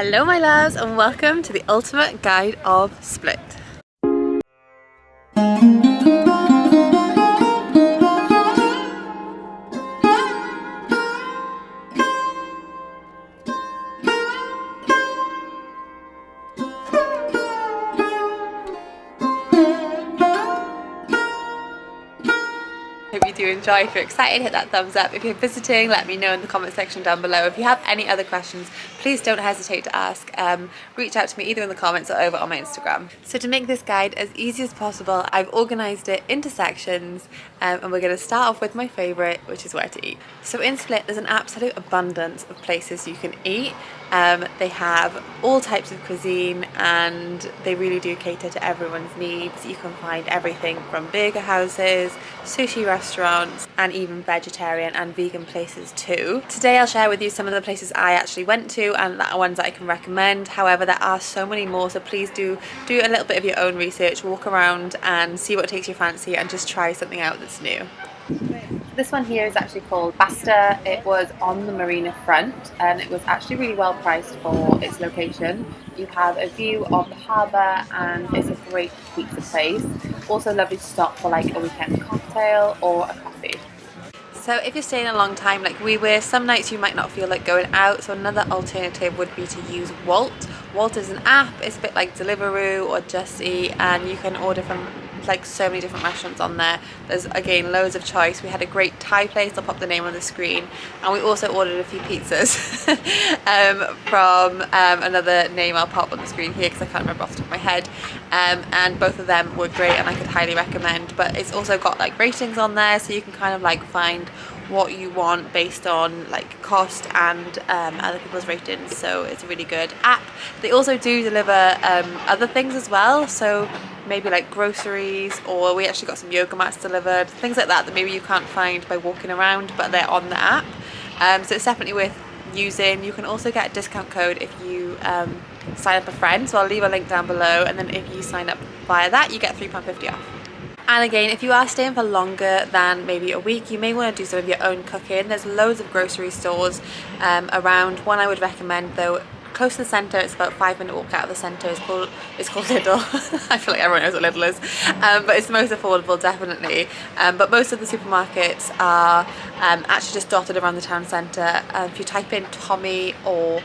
Hello my loves and welcome to the ultimate guide of Split. Hope you do enjoy. If you're excited, hit that thumbs up. If you're visiting, let me know in the comment section down below. If you have any other questions, please don't hesitate to ask. Reach out to me either in the comments or over on my Instagram. So to make this guide as easy as possible, I've organised it into sections and we're going to start off with my favourite, which is where to eat. So in Split there's an absolute abundance of places you can eat. They have all types of cuisine and they really do cater to everyone's needs. You can find everything from burger houses, sushi restaurants, and even vegetarian and vegan places too. Today I'll share with you some of the places I actually went to and the ones that I can recommend. However, there are so many more, so please do a little bit of your own research, walk around and see what takes your fancy and just try something out that's new. This one here is actually called Pasta. It was on the marina front and it was actually really well priced for its location. You have a view of the harbour and it's a great pizza place. Also lovely to stop for like a weekend cocktail or a coffee. So if you're staying a long time like we were, some nights you might not feel like going out, so another alternative would be to use Wolt. Wolt is an app, it's a bit like Deliveroo or Just Eat and you can order from like so many different restaurants on there. There's again loads of choice. We had a great Thai place, I'll pop the name on the screen, and we also ordered a few pizzas from another name I'll pop on the screen here because I can't remember off the top of my head, and both of them were great and I could highly recommend. But it's also got like ratings on there so you can kind of like find what you want based on like cost and other people's ratings, so it's a really good app. They also do deliver other things as well, so maybe like groceries, or we actually got some yoga mats delivered, things like that that maybe you can't find by walking around but they're on the app. So it's definitely worth using. You can also get a discount code if you sign up a friend, so I'll leave a link down below, and then if you sign up via that you get £3.50 off. And again, if you are staying for longer than maybe a week, you may want to do some of your own cooking. There's loads of grocery stores around. One I would recommend though, close to the centre, it's about a 5-minute walk out of the centre, it's called Lidl. I feel like everyone knows what Lidl is, but it's the most affordable definitely. But most of the supermarkets are actually just dotted around the town centre. If you type in Tommy or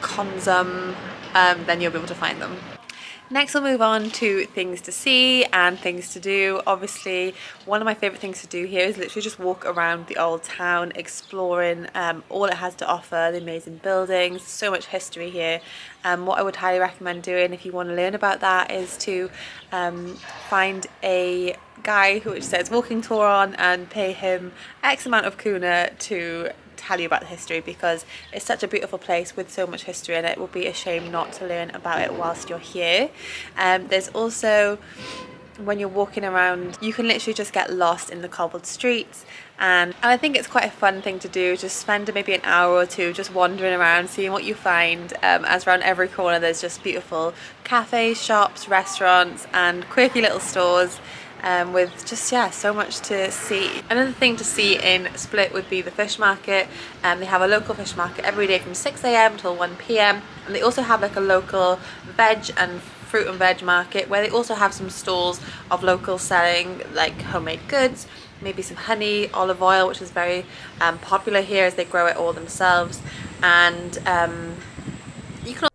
Consum, then you'll be able to find them. Next we'll move on to things to see and things to do. Obviously one of my favourite things to do here is literally just walk around the old town, exploring all it has to offer, the amazing buildings, so much history here. What I would highly recommend doing if you want to learn about that is to find a guy who says walking tour on and pay him X amount of kuna to tell you about the history, because it's such a beautiful place with so much history and it would be a shame not to learn about it whilst you're here. There's also, when you're walking around, you can literally just get lost in the cobbled streets, and I think it's quite a fun thing to do. Just spend maybe an hour or two just wandering around, seeing what you find, as around every corner there's just beautiful cafes, shops, restaurants and quirky little stores. With just so much to see. Another thing to see in Split would be the fish market. They have a local fish market every day from 6 AM till 1 PM, and they also have like a local veg and fruit and veg market where they also have some stalls of locals selling like homemade goods, maybe some honey, olive oil, which is very popular here as they grow it all themselves, and you can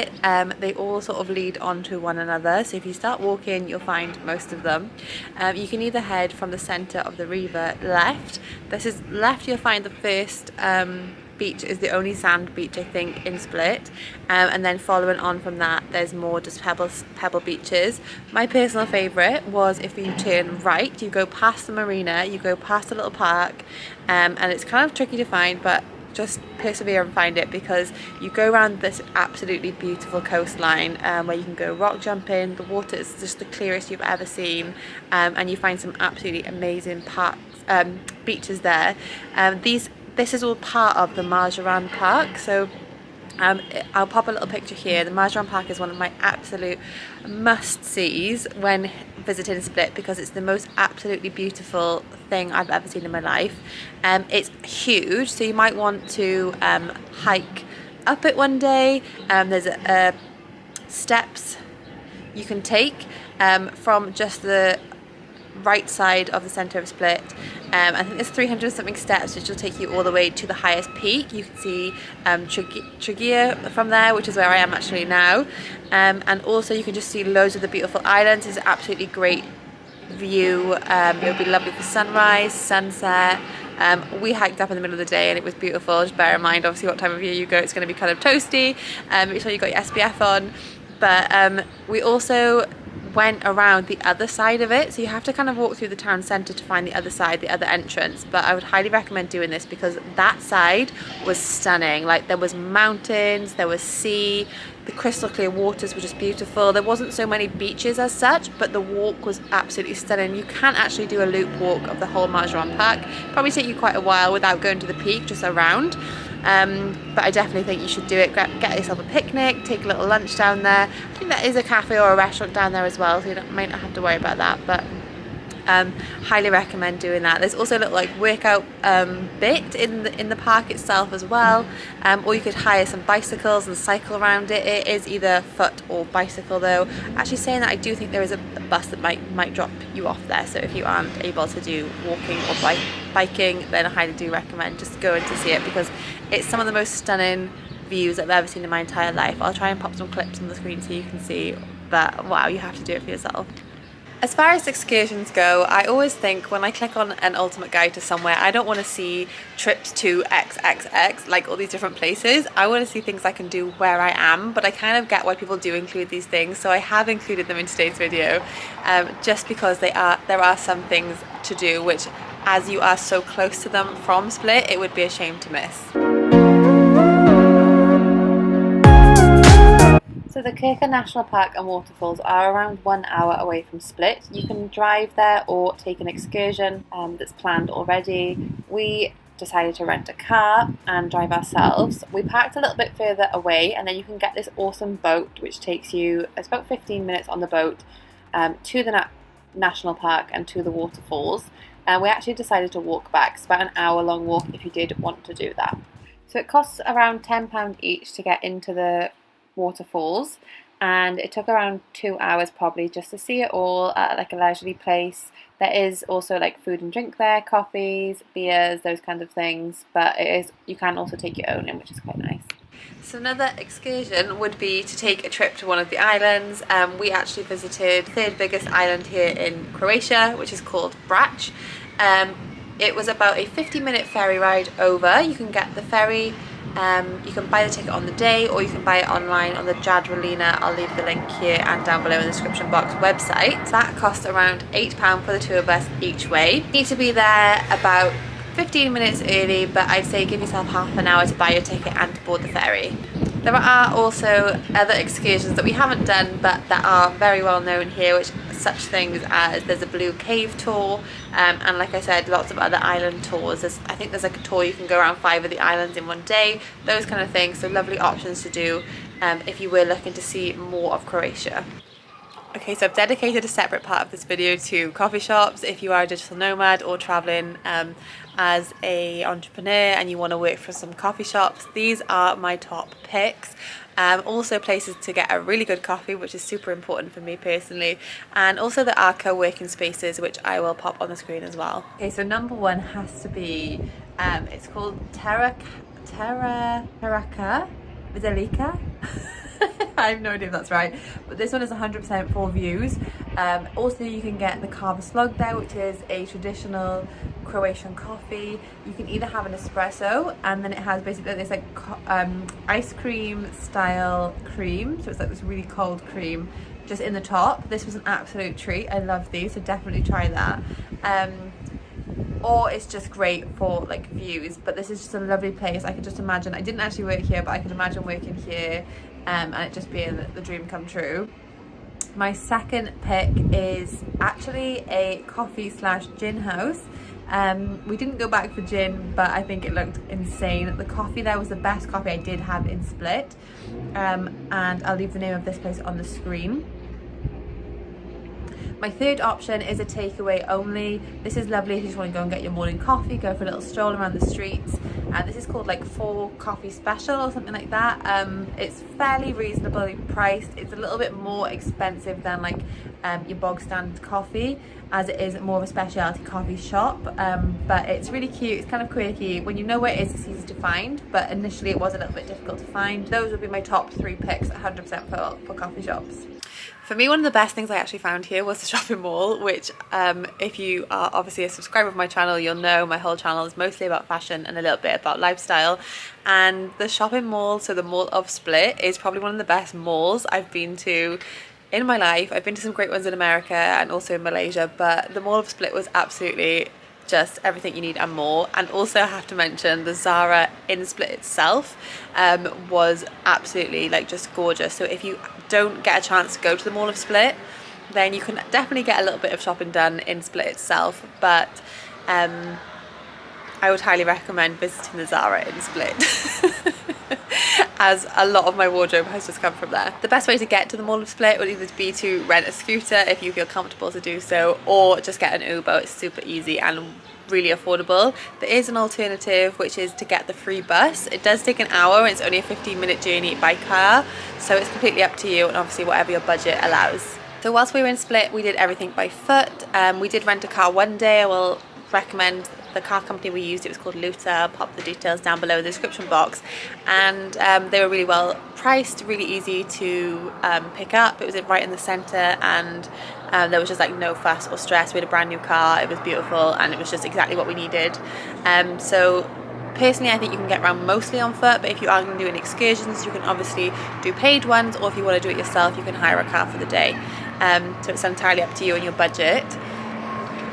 Split. They all sort of lead onto one another, so if you start walking you'll find most of them. You can either head from the centre of the river left. This is left, you'll find the first beach is the only sand beach I think in Split, and then following on from that there's more just pebble beaches. My personal favourite was if you turn right, you go past the marina, you go past a little park, and it's kind of tricky to find, but just persevere and find it, because you go around this absolutely beautiful coastline where you can go rock jumping. The water is just the clearest you've ever seen, and you find some absolutely amazing beaches there. This is all part of the Marjaran Park, so I'll pop a little picture here. The Marjaran Park is one of my absolute must-sees when visiting Split, because it's the most absolutely beautiful thing I've ever seen in my life. It's huge, so you might want to hike up it one day. There's steps you can take from just the right side of the centre of Split. I think there's 300 something steps, which will take you all the way to the highest peak. You can see Tregear from there, which is where I am actually now, and also you can just see loads of the beautiful islands. It's an absolutely great view. It would be lovely for sunrise, sunset. We hiked up in the middle of the day and it was beautiful. Just bear in mind obviously what time of year you go, it's going to be kind of toasty. Make sure you got your SPF on. But we also went around the other side of it, so you have to kind of walk through the town centre to find the other side, the other entrance. But I would highly recommend doing this because that side was stunning. Like, there was mountains, there was sea, the crystal clear waters were just beautiful. There wasn't so many beaches as such, but the walk was absolutely stunning. You can actually do a loop walk of the whole Marjaran Park. Probably take you quite a while without going to the peak, just around. But I definitely think you should do it. Get yourself a picnic, take a little lunch down there. I think there is a cafe or a restaurant down there as well, so you might not have to worry about that, but highly recommend doing that. There's also a little like workout bit in the park itself as well, or you could hire some bicycles and cycle around it. It is either foot or bicycle though. Actually, saying that, I do think there is a bus that might drop you off there, so if you aren't able to do walking or biking, then I highly do recommend just going to see it, because it's some of the most stunning views I've ever seen in my entire life. I'll try and pop some clips on the screen so you can see, but wow, you have to do it for yourself. As far as excursions go, I always think when I click on an ultimate guide to somewhere, I don't want to see trips to XXX, like all these different places. I want to see things I can do where I am, but I kind of get why people do include these things, so I have included them in today's video, just because there are some things to do which, as you are so close to them from Split, it would be a shame to miss. So the Kirka National Park and waterfalls are around 1 hour away from Split. You can drive there or take an excursion that's planned already. We decided to rent a car and drive ourselves. We parked a little bit further away, and then you can get this awesome boat which takes you, it's about 15 minutes on the boat to the national park and to the waterfalls. And we actually decided to walk back. It's about an hour long walk if you did want to do that. So it costs around £10 each to get into the waterfalls, and it took around 2 hours probably just to see it all at like a leisurely place. There is also like food and drink there, coffees, beers, those kinds of things, but you can also take your own in, which is quite nice. So another excursion would be to take a trip to one of the islands. We actually visited the third biggest island here in Croatia, which is called Brač. It was about a 50-minute ferry ride over. You can get the ferry, you can buy the ticket on the day, or you can buy it online on the Jadrolina, I'll leave the link here and down below in the description box, website. That cost around £8 for the two of us each way. You need to be there about 15 minutes early, but I'd say give yourself half an hour to buy your ticket and to board the ferry. There are also other excursions that we haven't done but that are very well known here, which such things as there's a blue cave tour, and like I said, lots of other island tours. I think there's like a tour you can go around 5 of the islands in one day, those kind of things. So lovely options to do if you were looking to see more of Croatia. Okay, so I've dedicated a separate part of this video to coffee shops. If you are a digital nomad or traveling as a entrepreneur and you want to work for some coffee shops, these are my top picks. Also places to get a really good coffee, which is super important for me personally, and also the Arca working spaces, which I will pop on the screen as well. Okay, so number one has to be, it's called Terraca Videlica. I have no idea if that's right, but this one is 100% for views. Also, you can get the kava slug there, which is a traditional Croatian coffee. You can either have an espresso, and then it has basically this like ice cream style cream, so it's like this really cold cream just in the top. This was an absolute treat. I love these, so definitely try that. Or it's just great for like views, but this is just a lovely place. I could just imagine, I didn't actually work here, but I could imagine working here and it just being the dream come true. My second pick is actually a coffee slash gin house. We didn't go back for gin, but I think it looked insane. The coffee there was the best coffee I did have in Split, and I'll leave the name of this place on the screen. My third option is a takeaway only. This is lovely if you just want to go and get your morning coffee, go for a little stroll around the streets. This is called like 4 coffee special or something like that. It's fairly reasonably priced. It's a little bit more expensive than like your bog standard coffee, as it is more of a specialty coffee shop, but it's really cute. It's kind of quirky. When you know where it is, it's easy to find, but initially it was a little bit difficult to find. Those would be my top 3 picks, 100% for coffee shops. For me, one of the best things I actually found here was the shopping mall, which if you are obviously a subscriber of my channel, you'll know my whole channel is mostly about fashion and a little bit about lifestyle. And the shopping mall, so the Mall of Split, is probably one of the best malls I've been to in my life. I've been to some great ones in America and also in Malaysia, but the Mall of Split was absolutely just everything you need and more. And also I have to mention the Zara in Split itself was absolutely like just gorgeous. So if you don't get a chance to go to the Mall of Split, then you can definitely get a little bit of shopping done in Split itself, but I would highly recommend visiting the Zara in Split as a lot of my wardrobe has just come from there. The best way to get to the Mall of Split would either be to rent a scooter if you feel comfortable to do so, or just get an Uber. It's super easy and really affordable. There is an alternative, which is to get the free bus. It does take an hour and it's only a 15-minute journey by car, so it's completely up to you and obviously whatever your budget allows. So whilst we were in Split, we did everything by foot. We did rent a car one day. I will recommend the car company we used. It was called Luta. I'll pop the details down below in the description box, and they were really well priced, really easy to pick up. It was right in the centre, and there was just like no fuss or stress. We had a brand new car, it was beautiful, and it was just exactly what we needed. So personally, I think you can get around mostly on foot, but if you are going to do any excursions, you can obviously do paid ones, or if you want to do it yourself, you can hire a car for the day. So it's entirely up to you and your budget.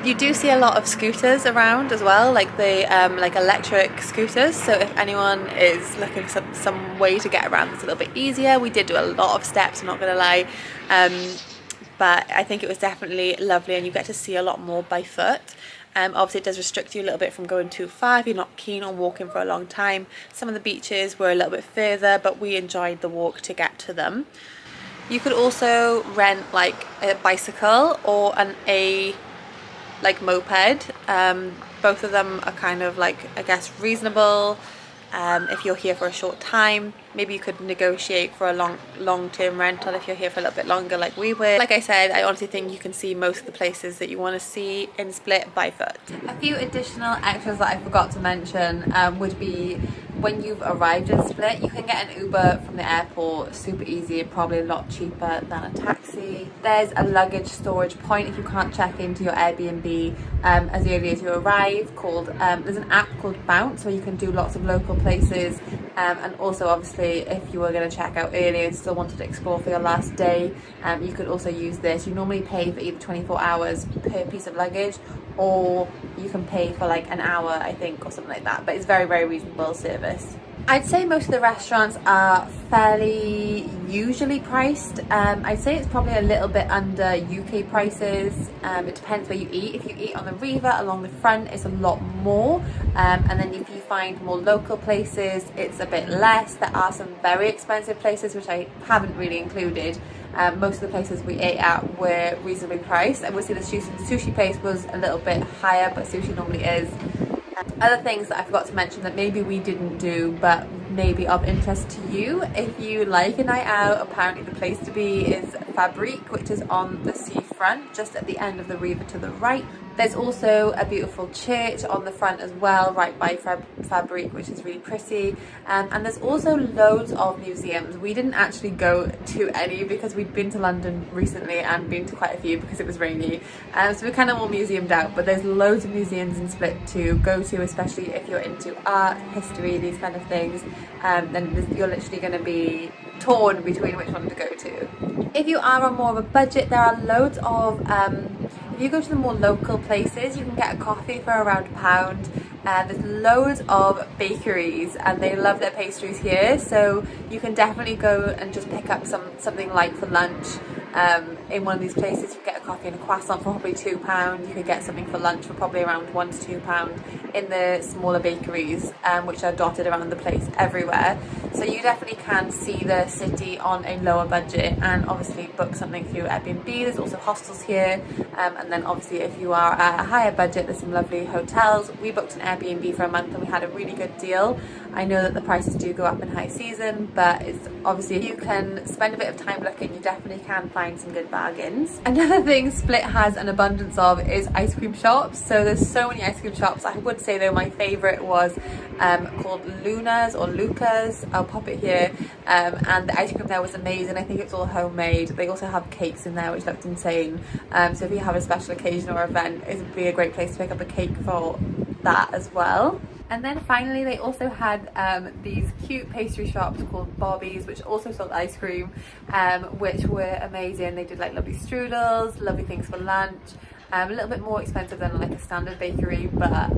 You do see a lot of scooters around as well, like the like electric scooters. So if anyone is looking for some way to get around that's a little bit easier, we did do a lot of steps, I'm not gonna lie, but I think it was definitely lovely, and you get to see a lot more by foot. Obviously it does restrict you a little bit from going too far if you're not keen on walking for a long time. Some of the beaches were a little bit further, but we enjoyed the walk to get to them. You could also rent like a bicycle or a moped. Both of them are kind of like, I guess, reasonable. If you're here for a short time, maybe you could negotiate for a long-term rental if you're here for a little bit longer like we were. Like I said, I honestly think you can see most of the places that you want to see in Split by foot. A few additional extras that I forgot to mention would be when you've arrived in Split, you can get an Uber from the airport super easy and probably a lot cheaper than a taxi. There's a luggage storage point if you can't check into your Airbnb as early as you arrive, called there's an app called Bounce where you can do lots of local places, and also obviously if you were going to check out earlier and still wanted to explore for your last day, you could also use this. You normally pay for either 24 hours per piece of luggage, or you can pay for like an hour, I think, or something like that, but it's very, very reasonable service. I'd say most of the restaurants are fairly usually priced. I'd say it's probably a little bit under UK prices. It depends where you eat. If you eat on the Riva along the front, it's a lot more, and then if you find more local places, it's a bit less. There are some very expensive places which I haven't really included. Most of the places we ate at were reasonably priced. I would say the sushi place was a little bit higher, but sushi normally is. Other things that I forgot to mention that maybe we didn't do but maybe of interest to you, if you like a night out, apparently the place to be is Fabrique, which is on the seafront just at the end of the Riva to the right. There's also a beautiful church on the front as well, right by Fabrique, which is really pretty. And there's also loads of museums. We didn't actually go to any because we'd been to London recently and been to quite a few because it was rainy. So we're kind of all museumed out, but there's loads of museums in Split to go to, especially if you're into art, history, these kind of things. Then you're literally going to be torn between which one to go to. If you are on more of a budget, there are loads of if you go to the more local places, you can get a coffee for around £1. There's loads of bakeries and they love their pastries here, so you can definitely go and just pick up something like for lunch. In one of these places you get a coffee and a croissant for probably £2. You could get something for lunch for probably around £1 to £2 in the smaller bakeries, which are dotted around the place everywhere. So you definitely can see the city on a lower budget and obviously book something through Airbnb. There's also hostels here, and then obviously if you are at a higher budget, there's some lovely hotels. We booked an Airbnb for a month and we had a really good deal. I know that the prices do go up in high season, but it's obviously if you can spend a bit of time looking, you definitely can find some good bargains. Another thing Split has an abundance of is ice cream shops. So there's so many ice cream shops. I would say though my favourite was called Luna's or Luca's. I'll pop it here. And the ice cream there was amazing. I think it's all homemade. They also have cakes in there which looked insane. So if you have a special occasion or event, it would be a great place to pick up a cake for that as well. And then finally they also had these cute pastry shops called Bobby's, which also sold ice cream, which were amazing. They did like lovely strudels, lovely things for lunch. A little bit more expensive than like a standard bakery, but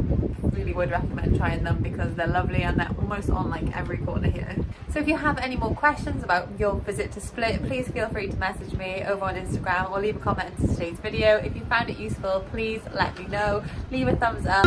really would recommend trying them because they're lovely and they're almost on like every corner here. So if you have any more questions about your visit to Split, please feel free to message me over on Instagram or leave a comment into today's video. If you found it useful, please let me know. Leave a thumbs up.